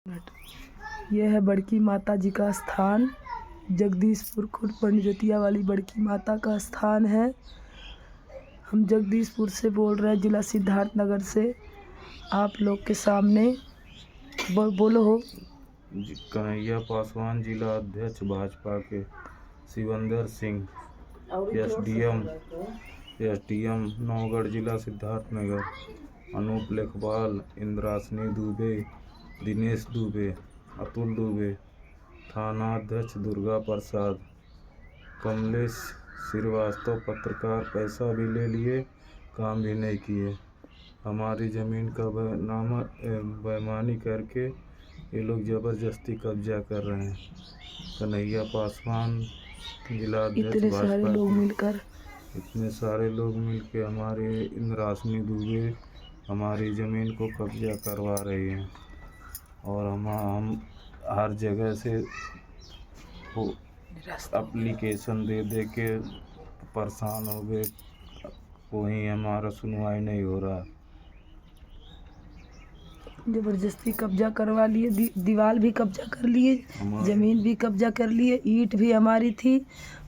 यह है बड़की माता जी का स्थान, जगदीशपुर खुर्द पंडितोतिया वाली बड़की माता का स्थान है। हम जगदीशपुर से बोल रहे हैं, जिला सिद्धार्थनगर से। आप लोग के सामने बोलो हो। कन्हैया पासवान जिला अध्यक्ष भाजपा के, शिवंदर सिंह एसडीएम नौगढ़ जिला सिद्धार्थनगर, अनूप लेखपाल, इंद्रासनी दुबे, दिनेश दुबे, अतुल दुबे, थाना अध्यक्ष दुर्गा प्रसाद, कमलेश श्रीवास्तव पत्रकार, पैसा भी ले लिए, काम भी नहीं किए। हमारी ज़मीन का बेईमानी करके ये लोग ज़बरदस्ती कब्जा कर रहे हैं। कन्हैया पासवान जिला अध्यक्ष इतने भाजपा सारे लोग मिलकर हमारे इंद्रासनी दुबे हमारी ज़मीन को कब्जा करवा रही हैं और हम हर जगह से एप्लीकेशन दे के परेशान हो गए, कोई हमारा सुनवाई नहीं हो रहा। जबरदस्ती कब्जा करवा लिए, दीवार भी कब्जा कर लिए, ज़मीन भी कब्जा कर लिए, ईंट भी हमारी थी,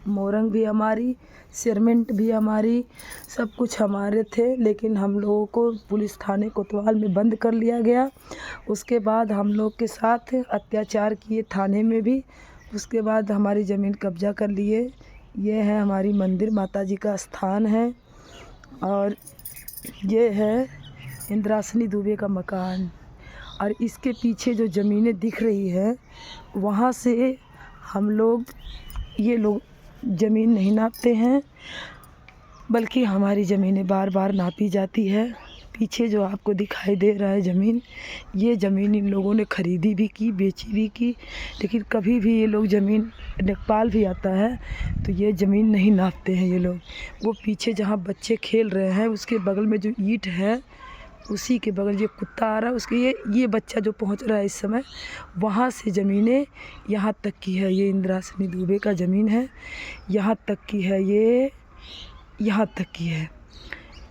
मोरंग भी हमारी, सीमेंट भी हमारी, सब कुछ हमारे थे। लेकिन हम लोगों को पुलिस थाने कोतवाल में बंद कर लिया गया। उसके बाद हम लोग के साथ अत्याचार किए थाने में भी। उसके बाद हमारी ज़मीन कब्जा कर लिए। ये है हमारी मंदिर, माता जी का स्थान है। और ये है इंद्रासनी दुबे का मकान। और इसके पीछे जो ज़मीनें दिख रही है, वहाँ से ये लोग ज़मीन नहीं नापते हैं, बल्कि हमारी ज़मीनें बार बार नापी जाती है। पीछे जो आपको दिखाई दे रहा है ज़मीन, ये ज़मीन इन लोगों ने ख़रीदी भी की, बेची भी की। लेकिन कभी भी ये लोग ज़मीन, लेखपाल भी आता है तो ये ज़मीन नहीं नापते हैं ये लोग। वो पीछे जहाँ बच्चे खेल रहे हैं, उसके बगल में जो ईंट है, उसी के बगल ये कुत्ता आ रहा है, उसके ये बच्चा जो पहुंच रहा है इस समय, वहाँ से ज़मीनें यहाँ तक की है। ये इंद्रासनी दुबे का ज़मीन है, यहाँ तक की है, ये यहाँ तक की है।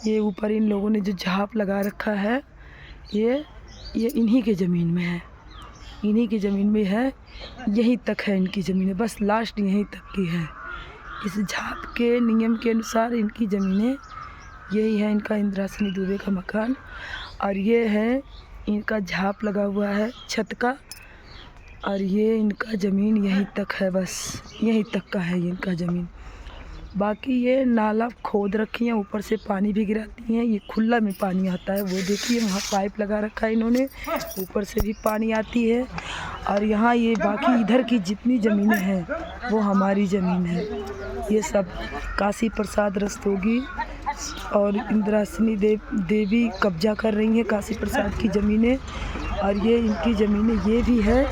ये ऊपर इन लोगों ने जो झाप लगा रखा है, ये इन्हीं के ज़मीन में है, इन्हीं की ज़मीन में है। यहीं तक है इनकी ज़मीनें, बस लास्ट यहीं तक की है। इस झाप के नियम के अनुसार इनकी ज़मीनें यही है। इनका इंद्रासनी दुबे का मकान, और ये है इनका झाप लगा हुआ है छत का। और ये इनका ज़मीन यहीं तक है, बस यहीं तक का है इनका ज़मीन। बाकी ये नाला खोद रखी है, ऊपर से पानी भी गिराती हैं। ये खुला में पानी आता है, वो देखिए वहाँ पाइप लगा रखा है इन्होंने, ऊपर से भी पानी आती है। और यहाँ ये बाकी इधर की जितनी ज़मीनें हैं वो हमारी ज़मीन है। ये सब काशी प्रसाद रस्तोगी और इंद्रासनी देवी कब्जा कर रही हैं काशी प्रसाद की ज़मीनें। और ये इनकी ज़मीनें ये भी है।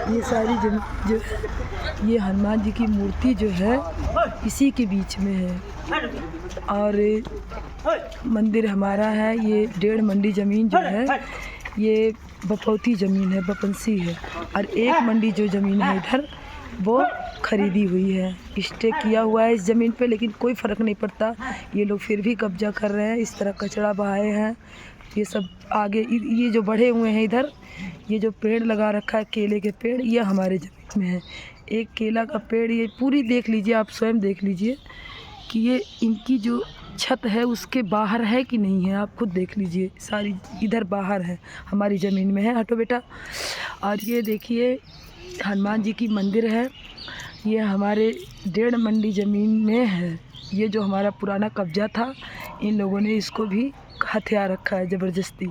ये सारी ज़मीन जो है, ये हनुमान जी की मूर्ति जो है इसी के बीच में है। और मंदिर हमारा है। ये 1.5 मंडी ज़मीन जो है, ये बपौती ज़मीन है, बपंसी है। और 1 मंडी जो ज़मीन है इधर, वो ख़रीदी हुई है, स्टे किया हुआ है इस ज़मीन पे। लेकिन कोई फ़र्क नहीं पड़ता, ये लोग फिर भी कब्जा कर रहे हैं। इस तरह कचरा बहाए हैं। ये सब आगे ये जो बढ़े हुए हैं इधर, ये जो पेड़ लगा रखा है केले के पेड़, ये हमारे ज़मीन में है। एक केला का पेड़, ये पूरी देख लीजिए, आप स्वयं देख लीजिए कि ये इनकी जो छत है उसके बाहर है कि नहीं है, आप खुद देख लीजिए। सारी इधर बाहर है, हमारी ज़मीन में है। हटो बेटा। और ये देखिए हनुमान जी की मंदिर है, ये हमारे 1.5 मंडी ज़मीन में है। ये जो हमारा पुराना कब्जा था, इन लोगों ने इसको भी हथिया रखा है ज़बरदस्ती।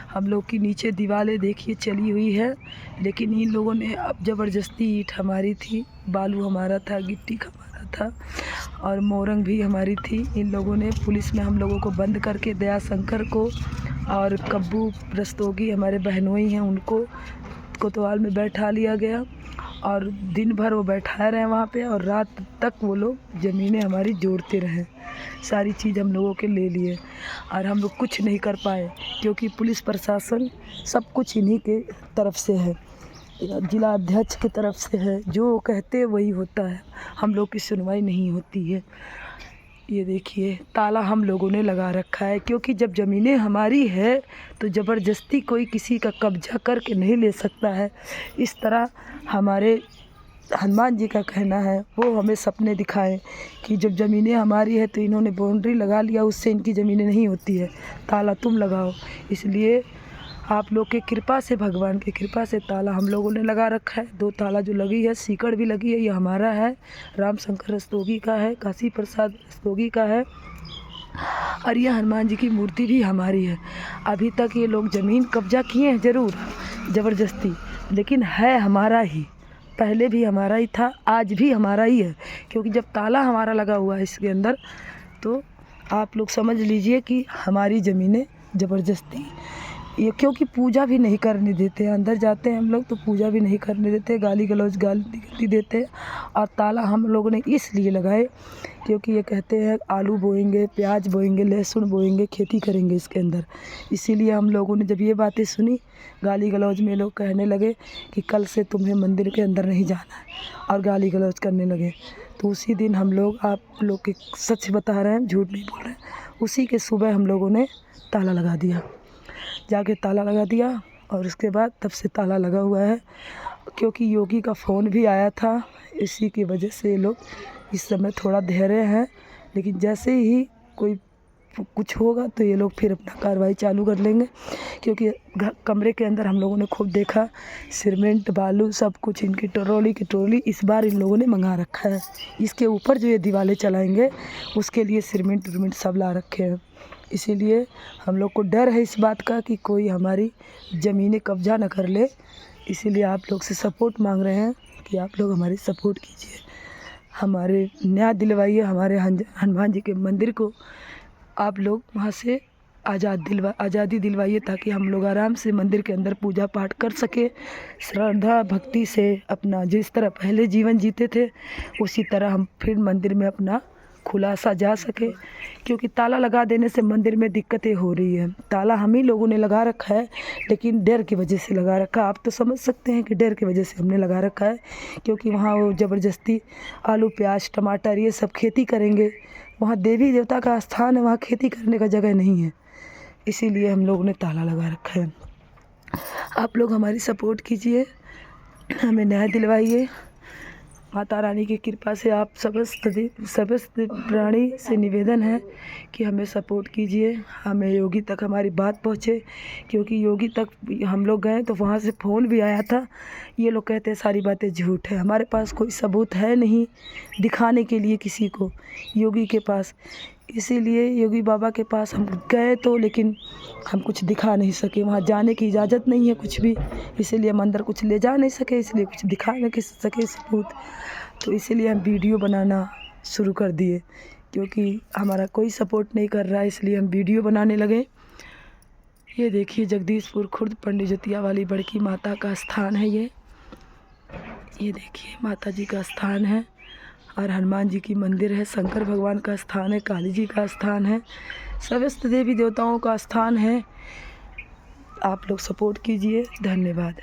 हम लोग की नीचे दीवारें देखिए चली हुई है, लेकिन इन लोगों ने अब ज़बरदस्ती, ईंट हमारी थी, बालू हमारा था, गिट्टी हमारा था, और मोरंग भी हमारी थी। इन लोगों ने पुलिस में हम लोगों को बंद करके, दया शंकर को और कब्बू रस्तोगी हमारे बहनोई हैं, उनको कोतवाल में बैठा लिया गया। और दिन भर वो बैठाए रहे वहाँ पे, और रात तक वो लोग ज़मीनें हमारी जोड़ते रहे। सारी चीज़ हम लोगों के ले लिए, और हम लोग कुछ नहीं कर पाए, क्योंकि पुलिस प्रशासन सब कुछ इन्हीं के तरफ से है, जिला अध्यक्ष की तरफ से है। जो कहते वही होता है, हम लोग की सुनवाई नहीं होती है। ये देखिए ताला हम लोगों ने लगा रखा है, क्योंकि जब ज़मीनें हमारी है तो ज़बरदस्ती कोई किसी का कब्जा करके नहीं ले सकता है। इस तरह हमारे हनुमान जी का कहना है, वो हमें सपने दिखाएं कि जब ज़मीनें हमारी है तो इन्होंने बाउंड्री लगा लिया, उससे इनकी ज़मीनें नहीं होती है, ताला तुम लगाओ। इसलिए आप लोग के कृपा से, भगवान की कृपा से ताला हम लोगों ने लगा रखा है। 2 ताला जो लगी है, सीकड़ भी लगी है, ये हमारा है, राम शंकर रस्तोगी का है, काशी प्रसाद रस्तोगी का है, और यह हनुमान जी की मूर्ति भी हमारी है। अभी तक ये लोग ज़मीन कब्जा किए हैं ज़रूर ज़बरदस्ती, लेकिन है हमारा ही, पहले भी हमारा ही था, आज भी हमारा ही है। क्योंकि जब ताला हमारा लगा हुआ है इसके अंदर, तो आप लोग समझ लीजिए कि हमारी ज़मीनें ज़बरदस्ती ये, क्योंकि पूजा भी नहीं करने देते हैं। अंदर जाते हैं हम लोग तो पूजा भी नहीं करने देते, गाली गलौज गाली देते हैं। और ताला हम लोगों ने इसलिए लगाए क्योंकि ये कहते हैं आलू बोएंगे, प्याज बोएंगे, लहसुन बोएंगे, खेती करेंगे इसके अंदर। इसीलिए हम लोगों ने जब ये बातें सुनी, गाली गलौज में लोग कहने लगे कि कल से तुम्हें मंदिर के अंदर नहीं जाना है, और गाली गलौज करने लगे। तो उसी दिन हम लोग, आप लोग के सच बता रहे हैं, झूठ नहीं बोल रहे हैं, उसी के सुबह हम लोगों ने ताला लगा दिया, जाके ताला लगा दिया। और उसके बाद तब से ताला लगा हुआ है, क्योंकि योगी का फ़ोन भी आया था, इसी की वजह से ये लोग इस समय थोड़ा धैर्य हैं। लेकिन जैसे ही कोई कुछ होगा तो ये लोग फिर अपना कार्रवाई चालू कर लेंगे। क्योंकि कमरे के अंदर हम लोगों ने खूब देखा, सीमेंट बालू सब कुछ इनकी ट्रॉली की ट्रॉली इस बार इन लोगों ने मंगा रखा है। इसके ऊपर जो ये दीवारें चलाएंगे उसके लिए सीमेंट सब ला रखे हैं। इसीलिए हम लोग को डर है इस बात का कि कोई हमारी ज़मीनें कब्जा न कर ले। इसीलिए आप लोग से सपोर्ट मांग रहे हैं कि आप लोग हमारी सपोर्ट कीजिए, हमारे न्याय दिलवाइए, हमारे हनुमान जी के मंदिर को आप लोग वहाँ से आज़ादी दिलवाइए, ताकि हम लोग आराम से मंदिर के अंदर पूजा पाठ कर सके, श्रद्धा भक्ति से अपना जिस तरह पहले जीवन जीते थे उसी तरह हम फिर मंदिर में अपना खुलासा जा सके। क्योंकि ताला लगा देने से मंदिर में दिक्कतें हो रही है। ताला हम ही लोगों ने लगा रखा है, लेकिन डर की वजह से लगा रखा है। आप तो समझ सकते हैं कि डर की वजह से हमने लगा रखा है, क्योंकि वहाँ वो ज़बरदस्ती आलू प्याज टमाटर ये सब खेती करेंगे। वहाँ देवी देवता का स्थान है, वहाँ खेती करने का जगह नहीं है, इसीलिए हम लोगों ने ताला लगा रखा है। आप लोग हमारी सपोर्ट कीजिए, हमें न्याय दिलवाइए। माता रानी की कृपा से आप समस्त प्राणी से निवेदन है कि हमें सपोर्ट कीजिए, हमें योगी तक हमारी बात पहुँचे। क्योंकि योगी तक हम लोग गए तो वहाँ से फ़ोन भी आया था, ये लोग कहते हैं सारी बातें झूठ है। हमारे पास कोई सबूत है नहीं दिखाने के लिए किसी को योगी के पास। इसीलिए योगी बाबा के पास हम गए तो, लेकिन हम कुछ दिखा नहीं सके, वहाँ जाने की इजाज़त नहीं है कुछ भी, इसीलिए हम अंदर कुछ ले जा नहीं सके, इसलिए कुछ दिखा नहीं सके सबूत। तो इसीलिए हम वीडियो बनाना शुरू कर दिए, क्योंकि हमारा कोई सपोर्ट नहीं कर रहा है, इसलिए हम वीडियो बनाने लगे। ये देखिए जगदीशपुर खुर्द पंडित जतिया वाली बड़की माता का स्थान है ये देखिए माता जी का स्थान है, और हनुमान जी की मंदिर है, शंकर भगवान का स्थान है, काली जी का स्थान है, समस्त देवी देवताओं का स्थान है। आप लोग सपोर्ट कीजिए, धन्यवाद।